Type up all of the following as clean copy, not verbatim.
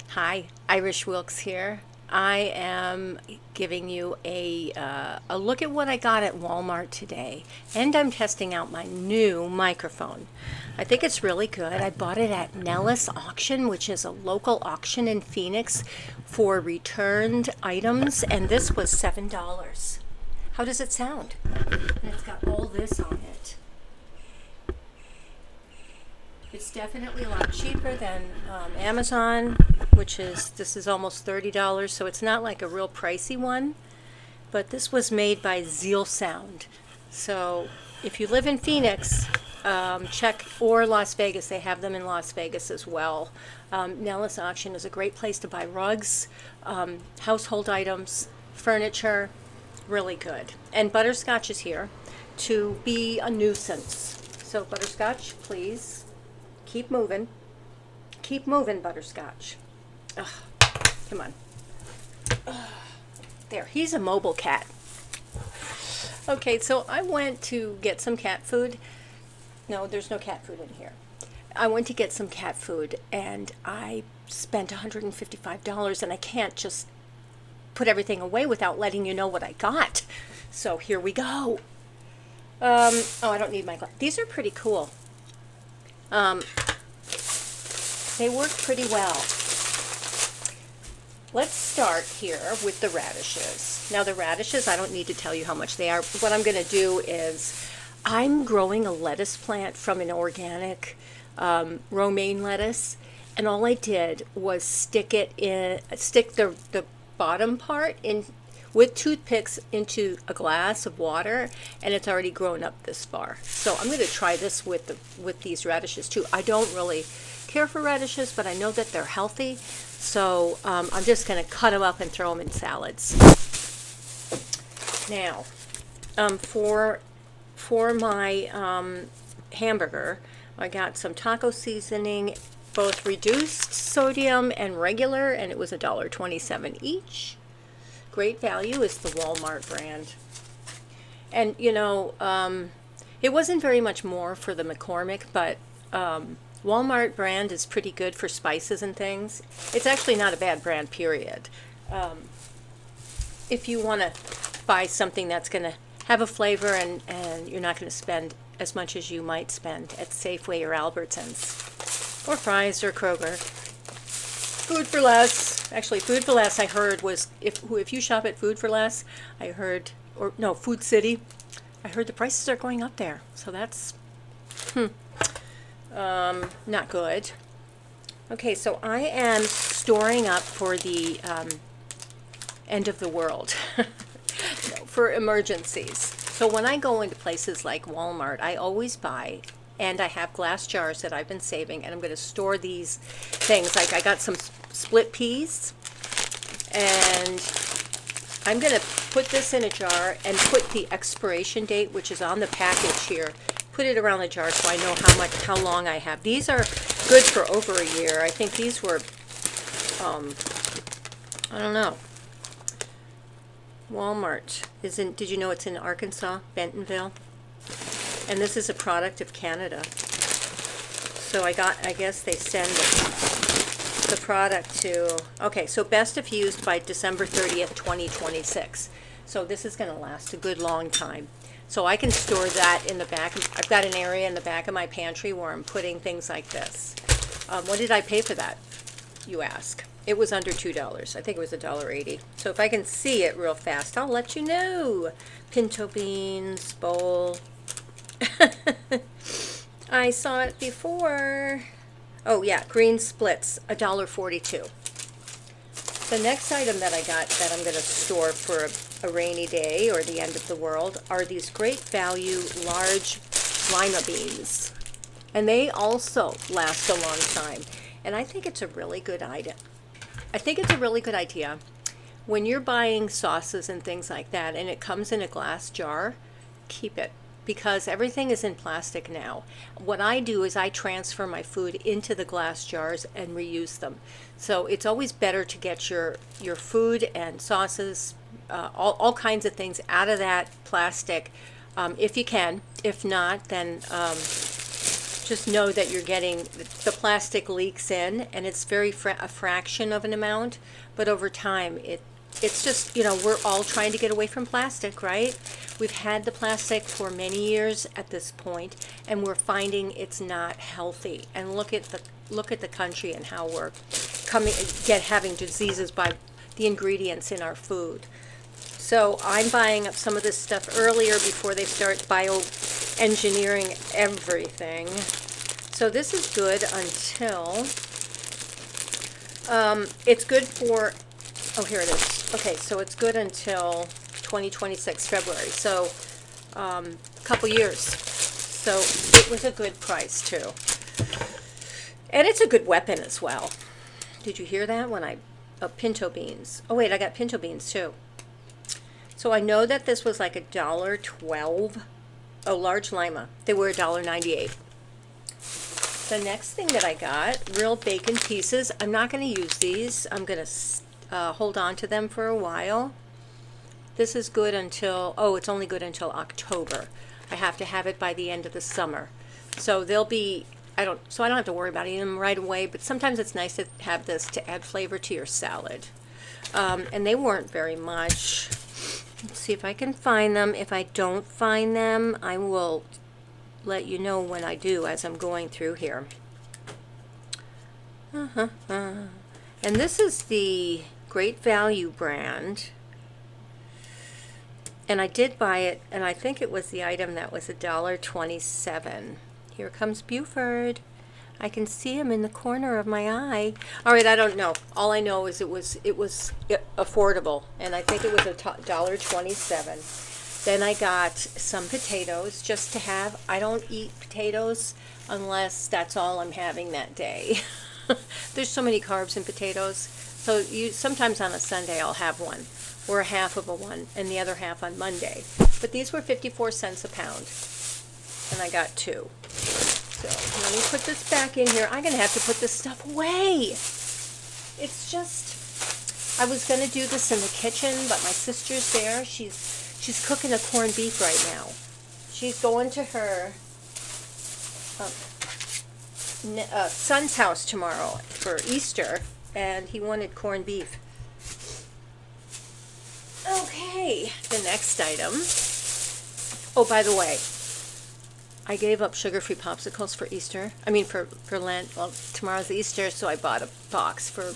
Hi, Irish Wilkes here. I am giving you a look at what I got at Walmart today, and I'm testing out my new microphone. I think it's really good. I bought it at Nellis Auction, which is a local auction in Phoenix for returned items, and this was $7. How does it sound? And it's got all this on it. It's definitely a lot cheaper than Amazon, this is almost $30, so it's not like a real pricey one. But this was made by Zeal Sound. So if you live in Phoenix, check, or Las Vegas, they have them in Las Vegas as well. Nellis Auction is a great place to buy rugs, household items, furniture, really good. And Butterscotch is here to be a nuisance. So Butterscotch, please. Keep moving. Keep moving, Butterscotch. Ugh, come on. Ugh. There, he's a mobile cat. Okay, so I went to get some cat food. No, there's no cat food in here. I went to get some cat food and I spent $155, and I can't just put everything away without letting you know what I got. So here we go. Oh, I don't need my glass. These are pretty cool. They work pretty well. Let's start here with the radishes. Now the radishes, I don't need to tell you how much they are. What I'm going to do is I'm growing a lettuce plant from an organic romaine lettuce, and all I did was stick the bottom part in with toothpicks into a glass of water, and it's already grown up this far. So I'm going to try this with these radishes too. I don't really care for radishes, but I know that they're healthy, so I'm just going to cut them up and throw them in salads. Now, for my hamburger, I got some taco seasoning, both reduced sodium and regular, and it was $1.27 each. Great value is the Walmart brand. And it wasn't very much more for the McCormick, but Walmart brand is pretty good for spices and things. It's actually not a bad brand, period. If you want to buy something that's going to have a flavor and you're not going to spend as much as you might spend at Safeway or Albertsons or Fry's or Kroger. Food for Less. Actually, Food for Less, I heard, was if you shop at Food for Less, Food City, I heard the prices are going up there. So that's not good. Okay, so I am storing up for the end of the world, for emergencies. So when I go into places like Walmart, I always buy, and I have glass jars that I've been saving, and I'm going to store these things. Like I got some split peas, and I'm going to put this in a jar and put the expiration date, which is on the package here, put it around the jar so I know how long I have. These are good for over a year. I think these were, I don't know. Walmart did you know it's in Arkansas, Bentonville? And this is a product of Canada. So I guess they send the product to, okay, so best if used by December 30th, 2026. So this is going to last a good long time. So I can store that in the back. I've got an area in the back of my pantry where I'm putting things like this. What did I pay for that, you ask? It was under $2. I think it was $1.80. So if I can see it real fast, I'll let you know. Pinto beans, bowl. I saw it before. Oh yeah, green splits, $1.42. The next item that I got that I'm going to store for a rainy day or the end of the world are these great value large lima beans. And they also last a long time. And I think it's a really good item. I think it's a really good idea when you're buying sauces and things like that and it comes in a glass jar, keep it, because everything is in plastic now. What I do is I transfer my food into the glass jars and reuse them. So it's always better to get your food and sauces, all kinds of things out of that plastic if you can. If not, then just know that you're getting, the plastic leaks in, and it's very a fraction of an amount, but over time it's just, you know, we're all trying to get away from plastic, right? We've had the plastic for many years at this point, and we're finding it's not healthy. And look at the country and how we're having diseases by the ingredients in our food. So I'm buying up some of this stuff earlier before they start bioengineering everything. So this is good until, it's good for, oh, here it is. Okay, so it's good until 2026, February. So a couple years. So it was a good price too. And it's a good weapon as well. Did you hear that when pinto beans? Oh wait, I got pinto beans too. So I know that this was like $1.12. Oh, large lima. They were $1.98. The next thing that I got, real bacon pieces. I'm not going to use these. I'm going to hold on to them for a while. This is good until, oh, it's only good until October. I have to have it by the end of the summer. So they'll be, so I don't have to worry about eating them right away, but sometimes it's nice to have this to add flavor to your salad. And they weren't very much. Let's see if I can find them. If I don't find them, I will let you know when I do as I'm going through here. And this is the Great Value brand. And I did buy it, and I think it was the item that was $1.27. Here comes Buford. I can see him in the corner of my eye. All right, I don't know. All I know is it was affordable, and I think it was $1.27. Then I got some potatoes just to have. I don't eat potatoes unless that's all I'm having that day. There's so many carbs in potatoes. So sometimes on a Sunday I'll have one, or a half of a one, and the other half on Monday. But these were 54 cents a pound, and I got two. So let me put this back in here. I'm going to have to put this stuff away. It's just, I was going to do this in the kitchen, but my sister's there. She's cooking a corned beef right now. She's going to her son's house tomorrow for Easter, and he wanted corned beef. Okay, the next item. Oh, by the way, I gave up sugar-free popsicles for Easter. I mean, for Lent. Well, tomorrow's Easter, so I bought a box for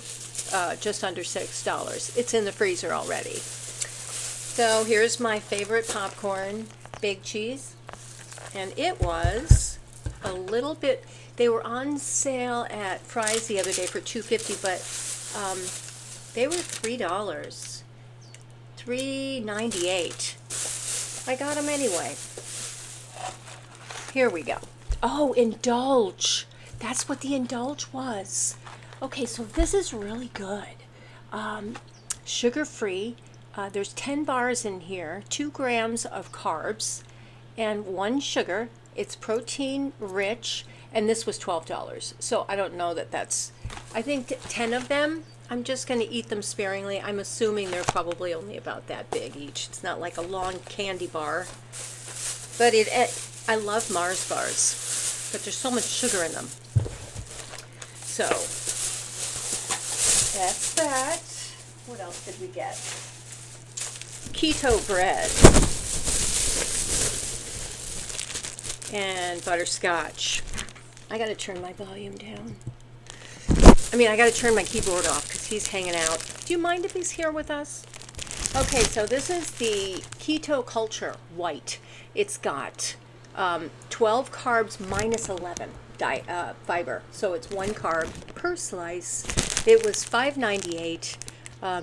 just under $6. It's in the freezer already. So here's my favorite popcorn, Big Cheese. And it was a little bit, they were on sale at Fry's the other day for $2.50, but they were $3. $3.98. I got them anyway. Here we go. Oh, Indulge. That's what the Indulge was. Okay, so this is really good. Sugar-free. There's 10 bars in here, 2 grams of carbs, and 1 sugar. It's protein rich, and this was $12. So I don't know that that's, I think 10 of them, I'm just going to eat them sparingly. I'm assuming they're probably only about that big each. It's not like a long candy bar. But I love Mars bars, but there's so much sugar in them. So that's that. What else did we get? Keto bread and butterscotch. I got to turn my volume down. I mean, I got to turn my keyboard off because he's hanging out. Do you mind if he's here with us? Okay, so this is the Keto Culture White. It's got 12 carbs minus 11 fiber. So it's 1 carb per slice. It was $5.98.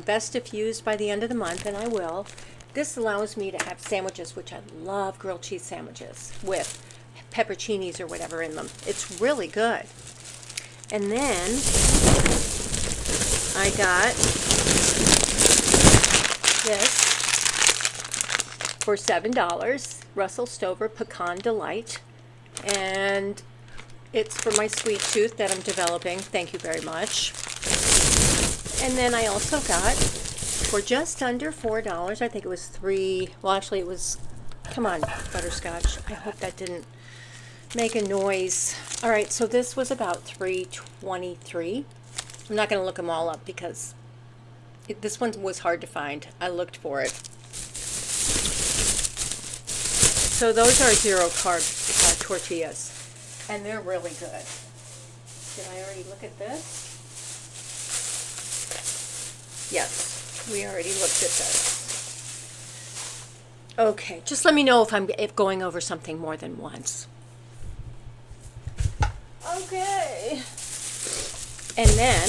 Best if used by the end of the month, and I will. This allows me to have sandwiches, which I love, grilled cheese sandwiches with pepperoncinis or whatever in them. It's really good. And then I got this for $7, Russell Stover Pecan Delight, and it's for my sweet tooth that I'm developing. Thank you very much. And then I also got, for just under $4, I think it was 3, well actually it was, come on, butterscotch, I hope that didn't make a noise. All right, so this was about $3.23. I'm not going to look them all up because this one was hard to find. I looked for it. So those are zero carb tortillas, and they're really good. Did I already look at this? Yes, we already looked at this. Okay, just let me know if going over something more than once. Okay. And then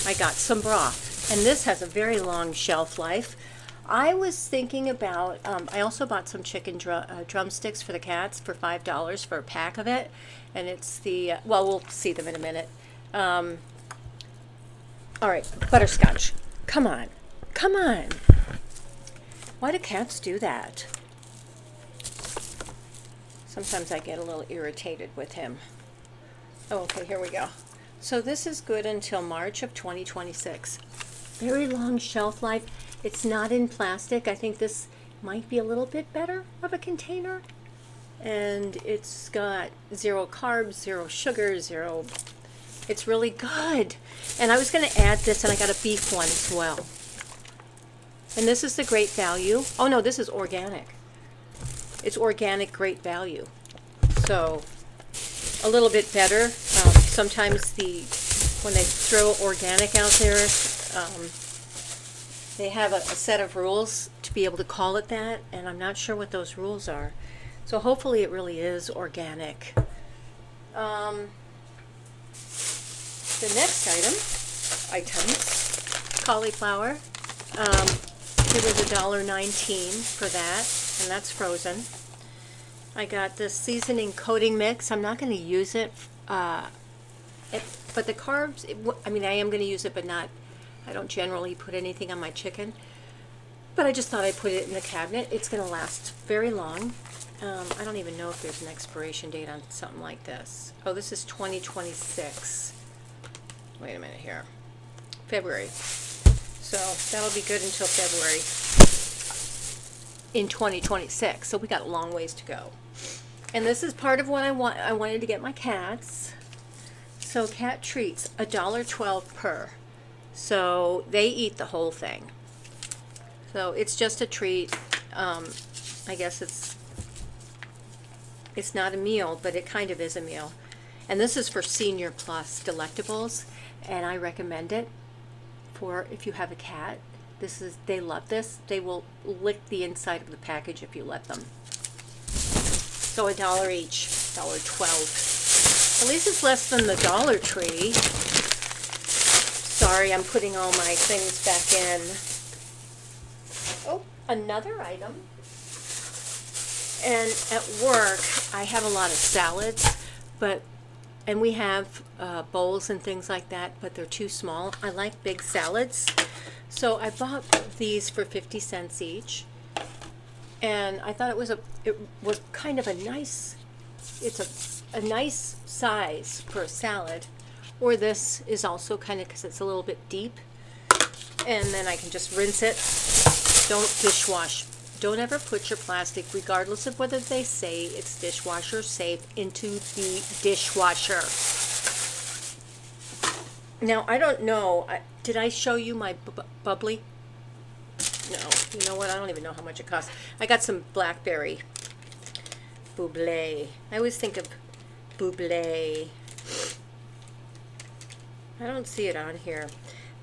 I got some broth, and this has a very long shelf life. I was thinking about, I also bought some chicken drumsticks for the cats for $5 for a pack of it, and it's the, well, we'll see them in a minute. All right, butterscotch. Come on. Come on. Why do cats do that? Sometimes I get a little irritated with him. Oh, okay, here we go. So this is good until March of 2026. Very long shelf life. It's not in plastic. I think this might be a little bit better of a container. And it's got zero carbs, zero sugar, zero. It's really good. And I was going to add this, and I got a beef one as well. And this is the Great Value. Oh no, this is organic. It's organic Great Value. So a little bit better. Sometimes when they throw organic out there, they have a set of rules to be able to call it that, and I'm not sure what those rules are. So hopefully it really is organic. The next items, cauliflower. It was $1.19 for that, and that's frozen. I got this seasoning coating mix. I'm not going to use it, but the carbs, I mean, I am going to use it, but not, I don't generally put anything on my chicken. But I just thought I'd put it in the cabinet. It's going to last very long. I don't even know if there's an expiration date on something like this. Oh, this is 2026. Wait a minute here. February. So that'll be good until February in 2026. So we got a long ways to go. And this is part of what I wanted to get my cats. So cat treats, $1.12 per. So they eat the whole thing. So it's just a treat. I guess it's not a meal, but it kind of is a meal. And this is for Senior Plus Delectables, and I recommend it for if you have a cat. They love this. They will lick the inside of the package if you let them. So $1 each, $1.12. At least it's less than the Dollar Tree. Sorry, I'm putting all my things back in. Oh, another item. And at work, I have a lot of salads, and we have bowls and things like that, but they're too small. I like big salads. So I bought these for 50 cents each. And I thought it was kind of a nice, it's a nice size for a salad. Or this is also kind of, because it's a little bit deep. And then I can just rinse it. Don't dishwash. Don't ever put your plastic, regardless of whether they say it's dishwasher safe, into the dishwasher. Now, I don't know. Did I show you my bubbly? No. You know what? I don't even know how much it costs. I got some blackberry buble. I always think of buble. I don't see it on here.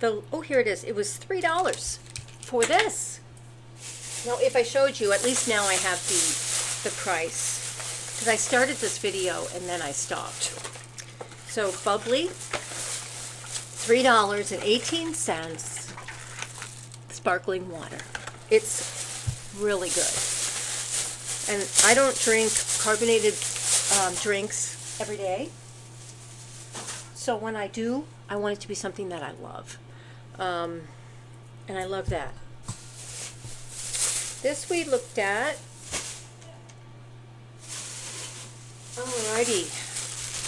Oh, here it is. It was $3 for this. Now, if I showed you, at least now I have the price. Because I started this video and then I stopped. So, bubbly, $3.18, sparkling water. It's really good. And I don't drink carbonated drinks every day. So when I do, I want it to be something that I love. And I love that. This we looked at. Alrighty.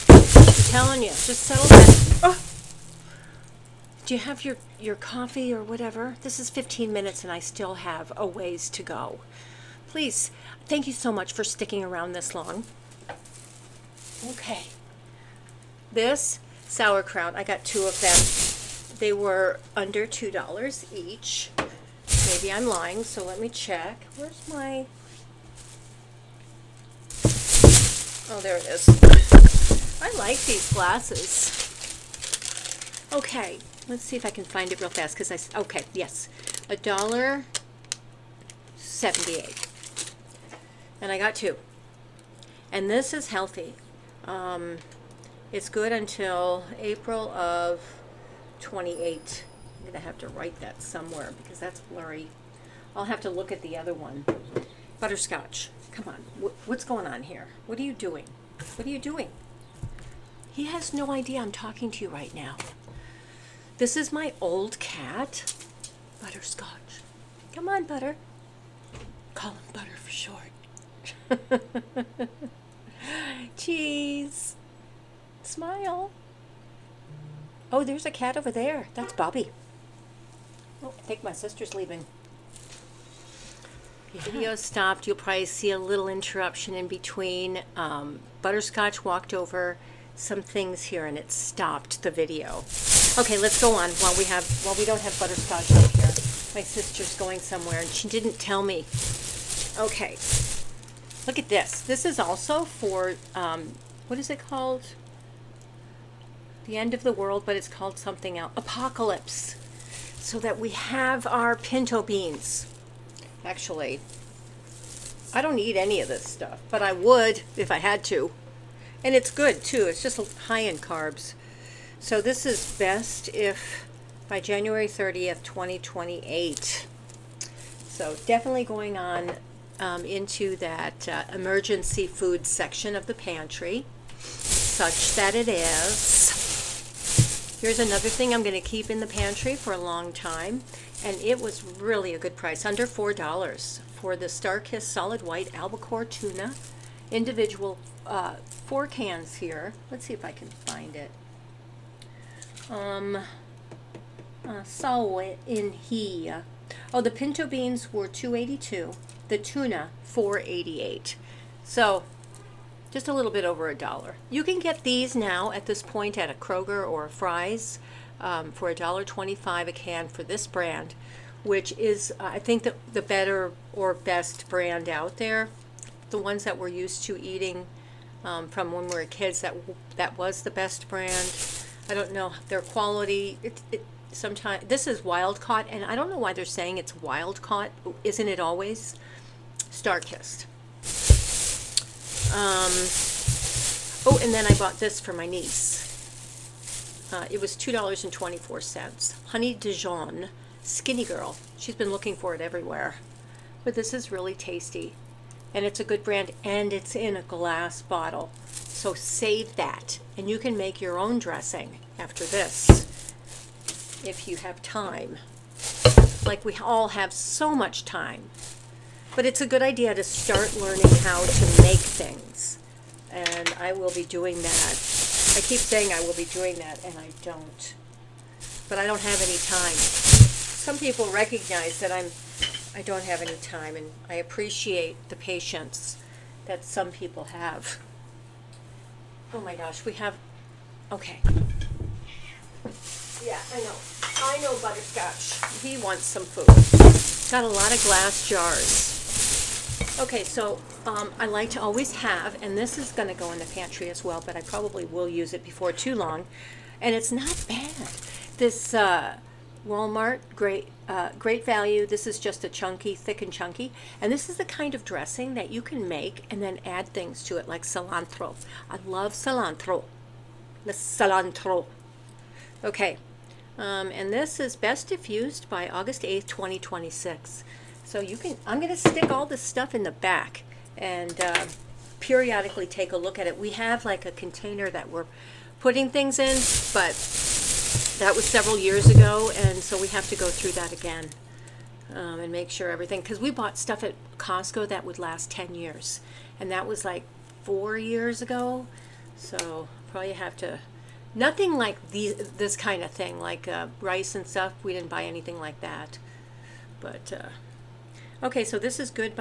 I'm telling you, just settle back. Oh. Do you have your coffee or whatever? This is 15 minutes and I still have a ways to go. Please, thank you so much for sticking around this long. Okay. This sauerkraut, I got 2 of them. They were under $2 each. Maybe I'm lying, so let me check. Where's my... Oh, there it is. I like these glasses. Okay, let's see if I can find it real fast, because okay, yes. $1.78. And I got 2. And this is healthy. It's good until April of 28. I'm going to have to write that somewhere because that's blurry. I'll have to look at the other one. Butterscotch. Come on. What's going on here? What are you doing? What are you doing? He has no idea I'm talking to you right now. This is my old cat, Butterscotch. Come on, Butter. Call him Butter for short. Cheese. Smile. Oh, there's a cat over there. That's Bobby. Oh, I think my sister's leaving. Yeah. Video stopped. You'll probably see a little interruption in between. Butterscotch walked over some things here and it stopped the video. Okay, let's go on while we don't have Butterscotch up here. My sister's going somewhere and she didn't tell me. Okay. Look at this. This is also for, what is it called? The end of the world, but it's called something else. Apocalypse. So that we have our pinto beans. Actually, I don't eat any of this stuff, but I would if I had to. And it's good too. It's just high in carbs. So this is best if by January 30th, 2028. So definitely going on into that emergency food section of the pantry, such that it is. Here's another thing I'm going to keep in the pantry for a long time, and it was really a good price, under $4 for the Starkist solid white albacore tuna, individual 4 cans here. Let's see if I can find it. Saw it in here. Oh, the pinto beans were $2.82. The tuna, $4.88. So, just a little bit over $1. You can get these now at this point at a Kroger or a Fry's for $1.25 a can for this brand, which is, I think, the better or best brand out there. The ones that we're used to eating from when we were kids, that was the best brand. I don't know their quality. Sometimes this is wild caught, and I don't know why they're saying it's wild caught. Isn't it always? Starkist. Oh, and then I bought this for my niece. It was $2.24. Honey Dijon, Skinny Girl. She's been looking for it everywhere. But this is really tasty. And it's a good brand, and it's in a glass bottle. So save that. And you can make your own dressing after this, if you have time. Like we all have so much time. But it's a good idea to start learning how to make things. And I will be doing that. I keep saying I will be doing that, and I don't. But I don't have any time. Some people recognize that I don't have any time, and I appreciate the patience that some people have. Oh my gosh, we have, okay. Yeah, I know Butterscotch. He wants some food. Got a lot of glass jars. Okay, so I like to always have, and this is going to go in the pantry as well, but I probably will use it before too long. And it's not bad. This Walmart, great value. This is just a chunky, thick and chunky. And this is the kind of dressing that you can make and then add things to it, like cilantro. I love cilantro. The cilantro. Okay. And this is best diffused by August 8th, 2026. So you can, I'm going to stick all this stuff in the back and periodically take a look at it. We have like a container that we're putting things in, but that was several years ago, and so we have to go through that again and make sure everything, because we bought stuff at Costco that would last 10 years, and that was like 4 years ago, so probably have to, nothing like this kind of thing, like rice and stuff. We didn't buy anything like that, but okay, so this is good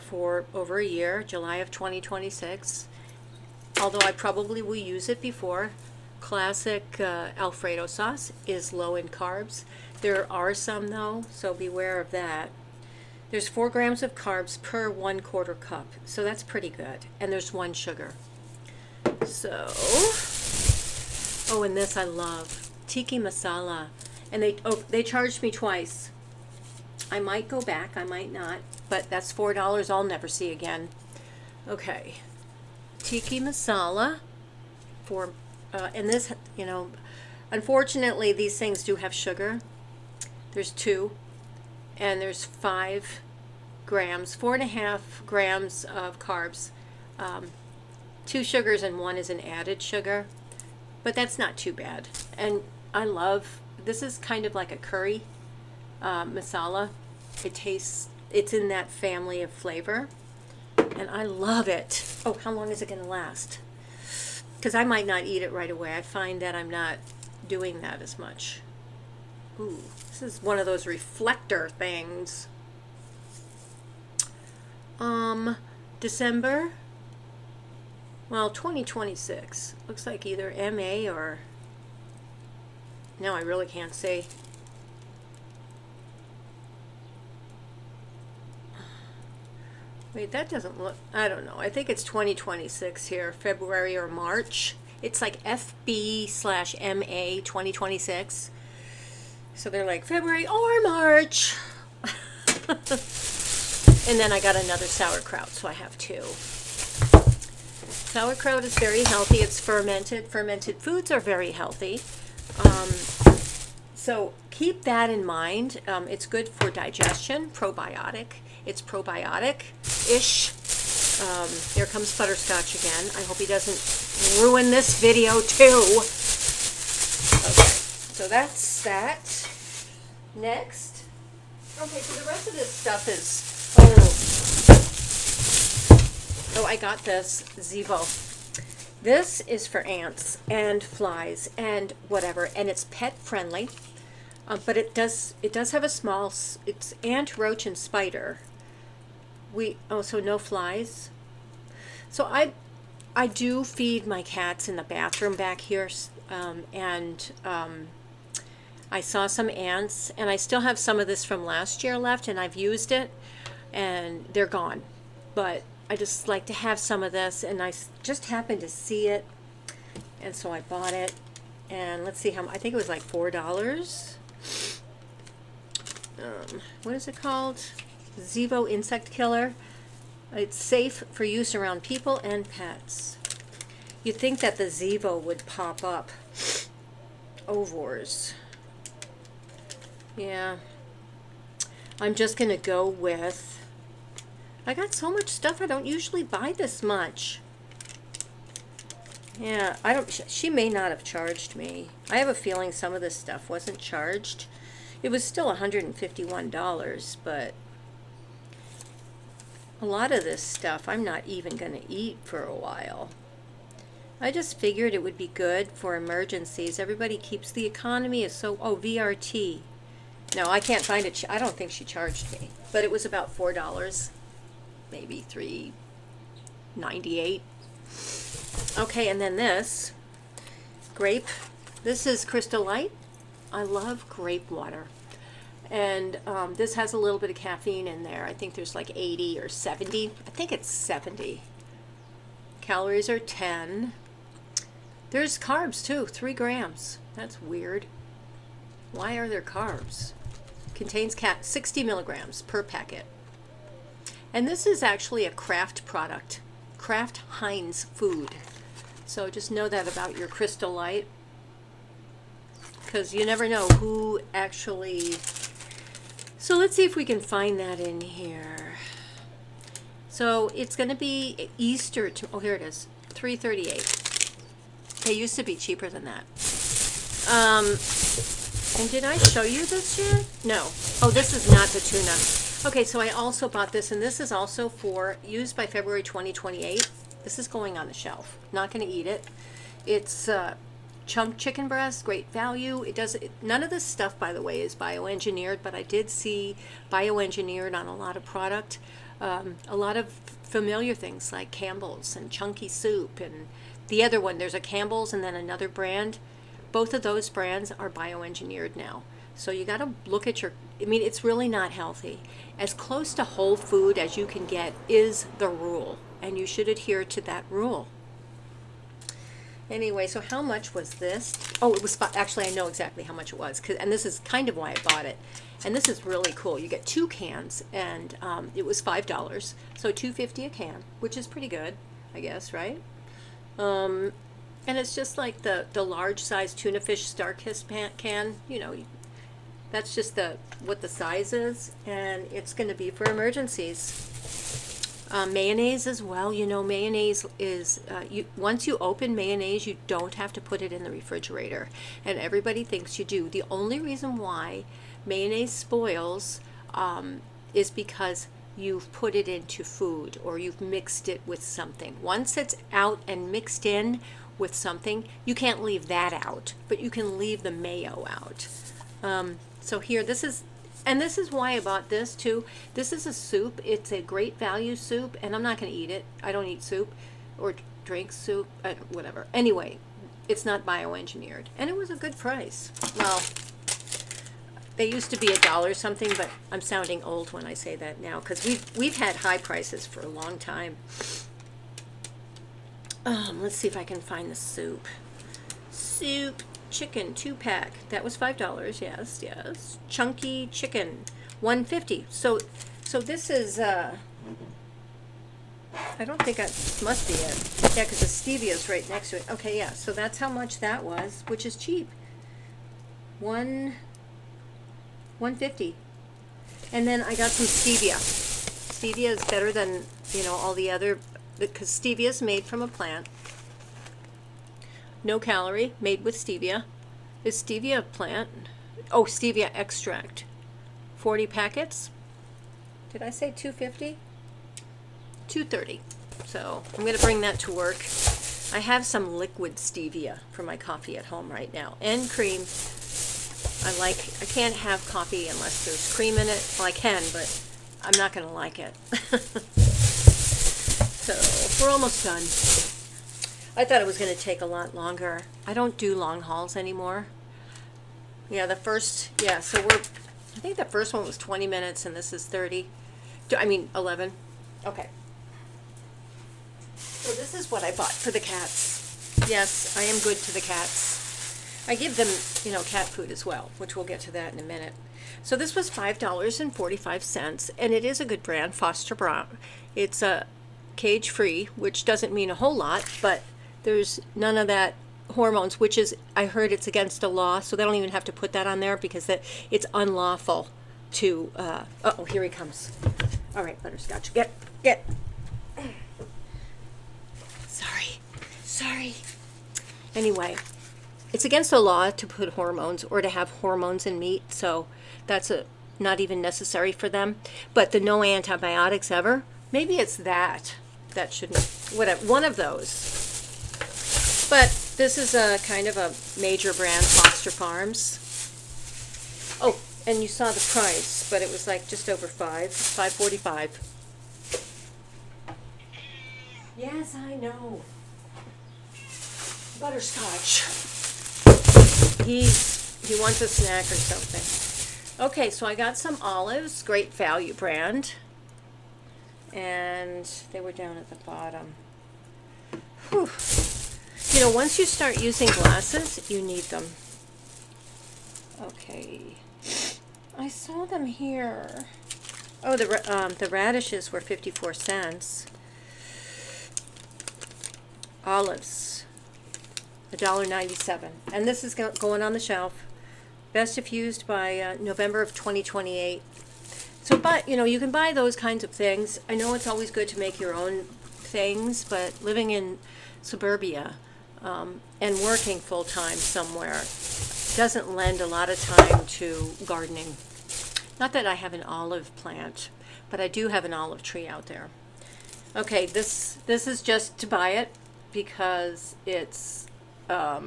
for over a year, July of 2026. although I probably will use it before. Classic Alfredo sauce is low in carbs. There are some though, so beware of that. There's 4 grams of carbs per 1/4 cup, so that's pretty good. And there's 1 sugar. So, oh, and this I love, tiki masala. And they charged me twice. I might go back, I might not, but that's $4 I'll never see again. Okay, tiki masala for, and this, you know, unfortunately these things do have sugar. There's 2, and there's 5 grams, 4.5 grams of carbs, 2 sugars, and 1 is an added sugar, but that's not too bad. And I love, this is kind of like a curry masala. It's in that family of flavor, and I love it. Oh, how long is it going to last? Because I might not eat it right away. I find that I'm not doing that as much. Ooh, this is one of those reflector things. December, well, 2026. Looks like either MA or, no, I really can't say. Wait, that doesn't look, I don't know. I think it's 2026 here, February or March. It's like FB/MA 2026. So they're like February or March. And then I got another sauerkraut, so I have 2. Sauerkraut is very healthy. It's fermented. Fermented foods are very healthy. So keep that in mind. It's good for digestion, probiotic. It's probiotic-ish. Here comes Butterscotch again. I hope he doesn't ruin this video too. Okay, so that's that. Next. Okay, so the rest of this stuff is, oh, I got this Zevo. This is for ants and flies and whatever, and it's pet friendly. But it does have a small, it's ant, roach, and spider. So no flies. So I do feed my cats in the bathroom back here, and I saw some ants, and I still have some of this from last year left, and I've used it, and they're gone. But I just like to have some of this, and I just happened to see it, and so I bought it. And let's see how, I think it was like $4. What is it called? Zevo Insect Killer. It's safe for use around people and pets. You'd think that the Zevo would pop up. Ovors. Yeah. I'm just going to go with, I got so much stuff, I don't usually buy this much. Yeah, she may not have charged me. I have a feeling some of this stuff wasn't charged. It was still $151, but a lot of this stuff I'm not even going to eat for a while. I just figured it would be good for emergencies. Everybody keeps, the economy is so, oh, VRT. No, I can't find it. I don't think she charged me, but it was about $4, maybe $3.98. Okay, and then this grape. This is Crystal Light. I love grape water. And this has a little bit of caffeine in there. I think there's like 80 or 70. I think it's 70. Calories are 10. There's carbs too, 3 grams. That's weird. Why are there carbs? Contains 60 milligrams per packet. And this is actually a Kraft product. Kraft Heinz food. So just know that about your Crystal Light, because you never know who actually. So let's see if we can find that in here. So it's going to be Easter. Oh, here it is, $3.38. They used to be cheaper than that. And did I show you this yet? No. Oh, this is not the tuna. Okay, so I also bought this, and this is also for used by February 2028. This is going on the shelf. Not going to eat it. It's chunk chicken breast, great value. None of this stuff, by the way, is bioengineered, but I did see bioengineered on a lot of product. A lot of familiar things like Campbell's and Chunky Soup, and the other one, there's a Campbell's and then another brand. Both of those brands are bioengineered now. So you got to look at your, I mean, it's really not healthy. As close to whole food as you can get is the rule, and you should adhere to that rule. Anyway, so how much was this? Oh, it was actually, I know exactly how much it was, and this is kind of why I bought it. And this is really cool. You get 2 cans, and it was $5, so $2.50 a can, which is pretty good, I guess, right? And it's just like the large size tuna fish Starkist can, you know, that's just what the size is, and it's going to be for emergencies. Mayonnaise as well. You know, mayonnaise is, once you open mayonnaise, you don't have to put it in the refrigerator. And everybody thinks you do. The only reason why mayonnaise spoils is because you've put it into food or you've mixed it with something. Once it's out and mixed in with something, you can't leave that out, but you can leave the mayo out. So here, this is why I bought this too. This is a soup. It's a great value soup, and I'm not going to eat it. I don't eat soup or drink soup, whatever. Anyway, it's not bioengineered, and it was a good price. Well, they used to be $1 something, but I'm sounding old when I say that now because we've had high prices for a long time. Let's see if I can find the soup. Soup. Chicken 2-pack, that was $5. Yes. Chunky chicken, $1.50. So this is I don't think that must be it. Yeah, because the stevia's right next to it. Okay, yeah. So that's how much that was, which is cheap. $1.50. And then I got some stevia. Stevia is better than, you know, all the other, because stevia is made from a plant. No calorie, made with stevia. Is stevia a plant? Oh, stevia extract. 40 packets. Did I say $2.50? $2.30. So I'm going to bring that to work. I have some liquid stevia for my coffee at home right now. And cream. I can't have coffee unless there's cream in it. Well, I can, but I'm not going to like it. So we're almost done. I thought it was going to take a lot longer. I don't do long hauls anymore. Yeah, so I think the first one was 20 minutes and this is 11. Okay. So this is what I bought for the cats. Yes, I am good to the cats. I give them, you know, cat food as well, which we'll get to that in a minute. So this was $5.45, and it is a good brand, Foster Brown. It's cage-free, which doesn't mean a whole lot, but there's none of that hormones, which is, I heard it's against the law, so they don't even have to put that on there because it's unlawful to, uh-oh, here he comes. All right, Butterscotch, get. Sorry. Anyway, it's against the law to put hormones or to have hormones in meat, so that's not even necessary for them. But the no antibiotics ever, maybe it's that shouldn't, whatever, one of those. But this is a kind of a major brand, Foster Farms. Oh, and you saw the price, but it was like just over $5.45. Yes, I know. Butterscotch. He wants a snack or something. Okay, so I got some olives, great value brand. And they were down at the bottom. Whew. You know, once you start using glasses, you need them. Okay. I saw them here. Oh, the radishes were 54 cents. Olives, $1.97. And this is going on the shelf. Best if used by November of 2028. So, but, you know, you can buy those kinds of things. I know it's always good to make your own things, but living in suburbia and working full-time somewhere doesn't lend a lot of time to gardening. Not that I have an olive plant, but I do have an olive tree out there. Okay, this is just to buy it because it's a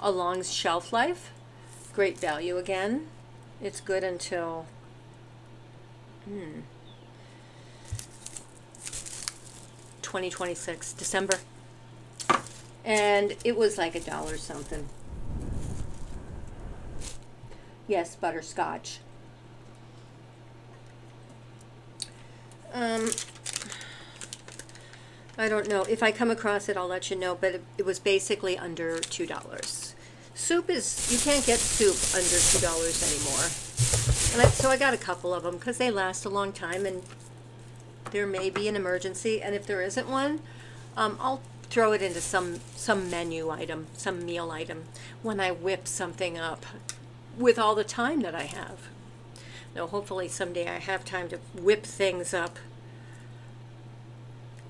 long shelf life. Great value again. It's good until 2026, December. And it was like $1 something. Yes, butterscotch. I don't know. If I come across it, I'll let you know, but it was basically under $2. Soup is, you can't get soup under $2 anymore. And so I got a couple of them because they last a long time, and there may be an emergency, and if there isn't one, I'll throw it into some menu item, some meal item, when I whip something up with all the time that I have. Now, hopefully someday I have time to whip things up.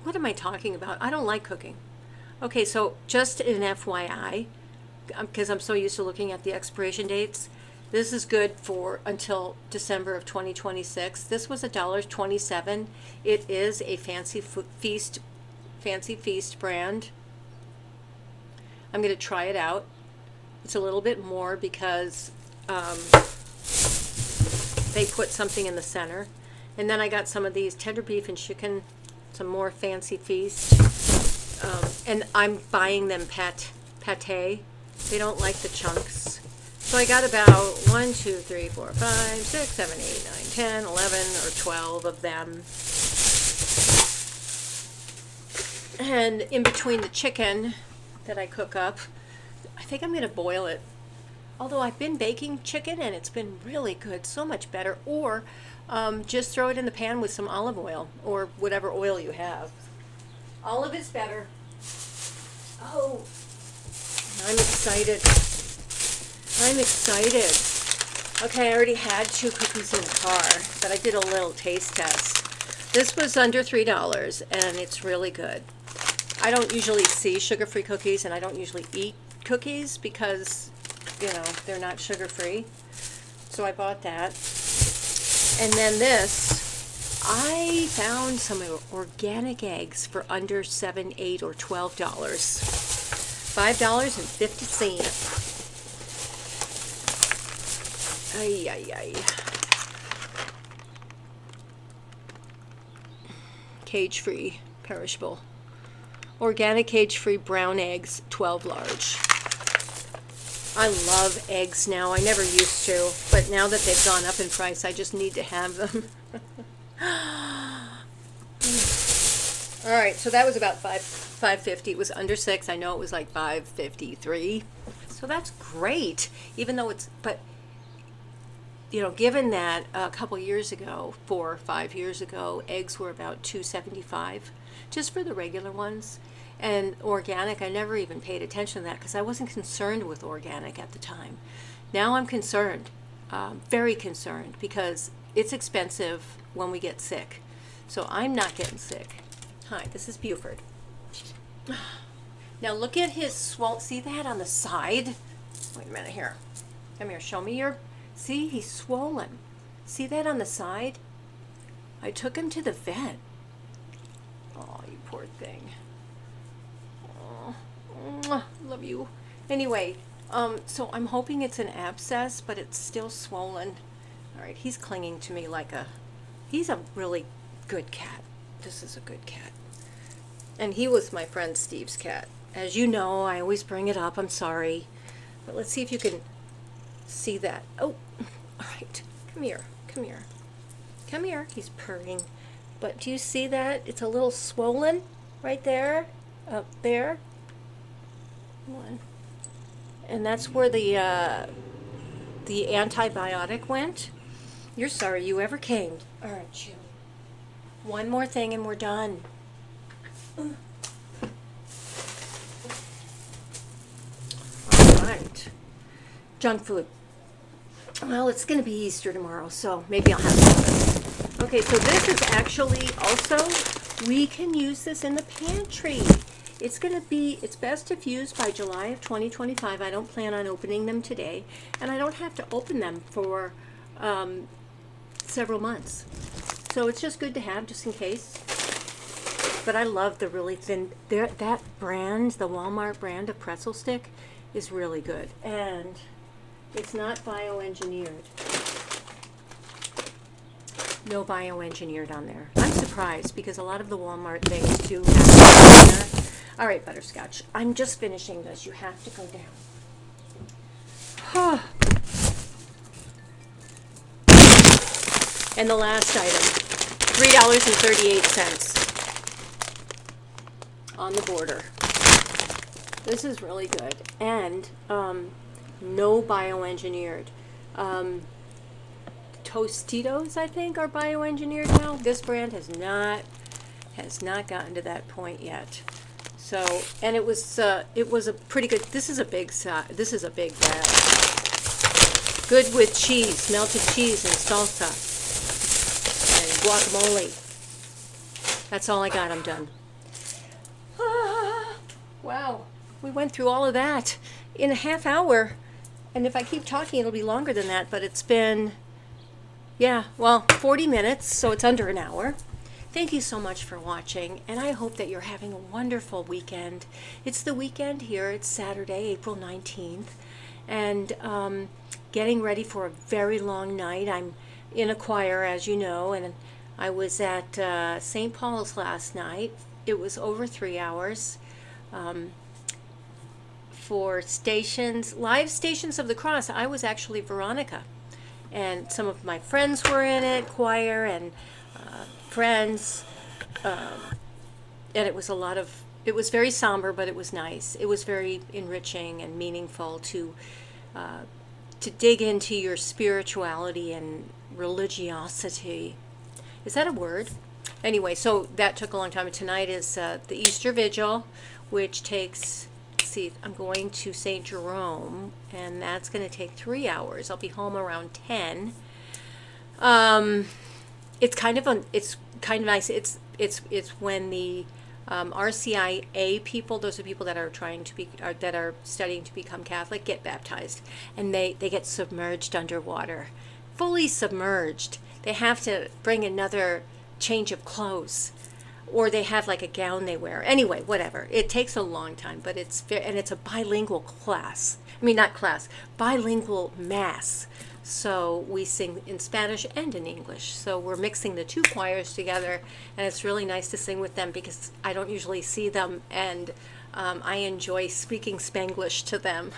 What am I talking about? I don't like cooking. Okay, so just an FYI, because I'm so used to looking at the expiration dates, this is good for until December of 2026. This was $1.27. It is a Fancy Feast brand. I'm going to try it out. It's a little bit more because they put something in the center. And then I got some of these tender beef and chicken, some more Fancy Feast. And I'm buying them pate. They don't like the chunks. So I got about 1, 2, 3, 4, 5, 6, 7, 8, 9, 10, 11, or 12 of them. And in between the chicken that I cook up, I think I'm going to boil it. Although I've been baking chicken and it's been really good, so much better. Or just throw it in the pan with some olive oil or whatever oil you have. Olive is better. Oh, I'm excited. I'm excited. Okay, I already had 2 cookies in the car, but I did a little taste test. This was under $3, and it's really good. I don't usually see sugar-free cookies, and I don't usually eat cookies because, you know, they're not sugar-free. So I bought that. And then this, I found some organic eggs for under $7, $8, or $12. $5.50. Ay, ay, ay. Cage-free, perishable. Organic cage-free brown eggs, 12 large. I love eggs now. I never used to, but now that they've gone up in price, I just need to have them. All right, so that was about $5.50. It was under $6. I know it was like $5.53. So that's great, even though it's, but you know, given that a couple years ago, 4 or 5 years ago, eggs were about $2.75, just for the regular ones. And organic, I never even paid attention to that because I wasn't concerned with organic at the time. Now I'm concerned, very concerned, because it's expensive when we get sick. So I'm not getting sick. Hi, this is Buford. Now look at his swollen, see that on the side? Wait a minute here. Come here, show me your, see, he's swollen. See that on the side? I took him to the vet. Oh, you poor thing. Oh, love you. Anyway, so I'm hoping it's an abscess, but it's still swollen. All right, he's clinging to me like he's a really good cat. This is a good cat. And he was my friend Steve's cat. As you know, I always bring it up. I'm sorry. But let's see if you can see that. Oh, all right. Come here. Come here. Come here. He's purring. But do you see that? It's a little swollen right there. Up there. Come on. And that's where the antibiotic went. You're sorry you ever came, aren't you? One more thing and we're done. All right. Junk food. Well, it's going to be Easter tomorrow, so maybe I'll have some. Okay, so this is actually also, we can use this in the pantry. It's best if used by July of 2025. I don't plan on opening them today, and I don't have to open them for several months. So it's just good to have just in case. But I love the really thin, that brand, the Walmart brand of pretzel stick is really good. And it's not bioengineered. No bioengineered on there. I'm surprised because a lot of the Walmart things do have it on there. All right, Butterscotch. I'm just finishing this. You have to go down. And the last item, $3.38 on the border. This is really good. And no bioengineered. Tostitos, I think, are bioengineered now. This brand has not gotten to that point yet. So, and it was a pretty good. This is a big size. This is a big bag. Good with cheese, melted cheese and salsa and guacamole. That's all I got. I'm done. Wow, we went through all of that in a half hour, and if I keep talking, it'll be longer than that. But it's been, yeah, well, 40 minutes, so it's under an hour. Thank you so much for watching, and I hope that you're having a wonderful weekend. It's the weekend here. It's Saturday, April 19th, and getting ready for a very long night. I'm in a choir, as you know, and I was at St. Paul's last night. It was over 3 hours for live Stations of the Cross. I was actually Veronica, and some of my friends were in it, choir and friends, and it was it was very somber, but it was nice. It was very enriching and meaningful to dig into your spirituality and religiosity. Is that a word? Anyway, so that took a long time. Tonight is the Easter Vigil, which takes, let's see, I'm going to St. Jerome, and that's going to take 3 hours. I'll be home around 10. It's kind of nice. It's when the RCIA people, those are people that are that are studying to become Catholic, get baptized, and they get submerged underwater, fully submerged. They have to bring another change of clothes, or they have like a gown they wear. Anyway, whatever. It takes a long time, but it's a bilingual class. I mean, not class, bilingual mass. So we sing in Spanish and in English. So we're mixing the two choirs together, and it's really nice to sing with them because I don't usually see them, and I enjoy speaking Spanglish to them.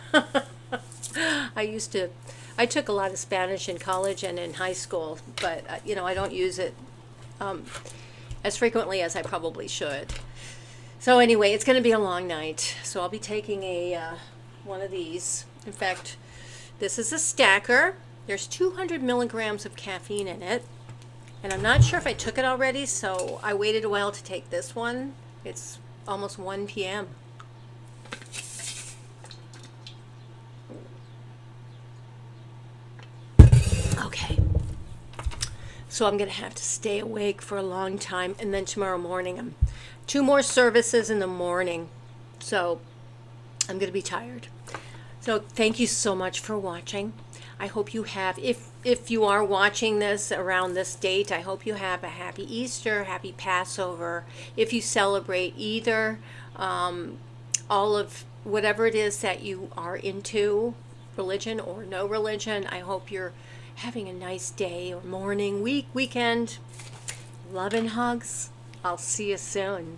I took a lot of Spanish in college and in high school, but I don't use it as frequently as I probably should. So anyway, it's going to be a long night. So I'll be taking one of these. In fact, this is a stacker. There's 200 milligrams of caffeine in it, and I'm not sure if I took it already, so I waited a while to take this one. It's almost 1 p.m. Okay. So I'm going to have to stay awake for a long time, and then tomorrow morning, 2 more services in the morning, so I'm going to be tired. So thank you so much for watching. I hope you have, if you are watching this around this date, I hope you have a happy Easter, happy Passover. If you celebrate either, all of whatever it is that you are into, religion or no religion, I hope you're having a nice day or morning, weekend. Love and hugs. I'll see you soon.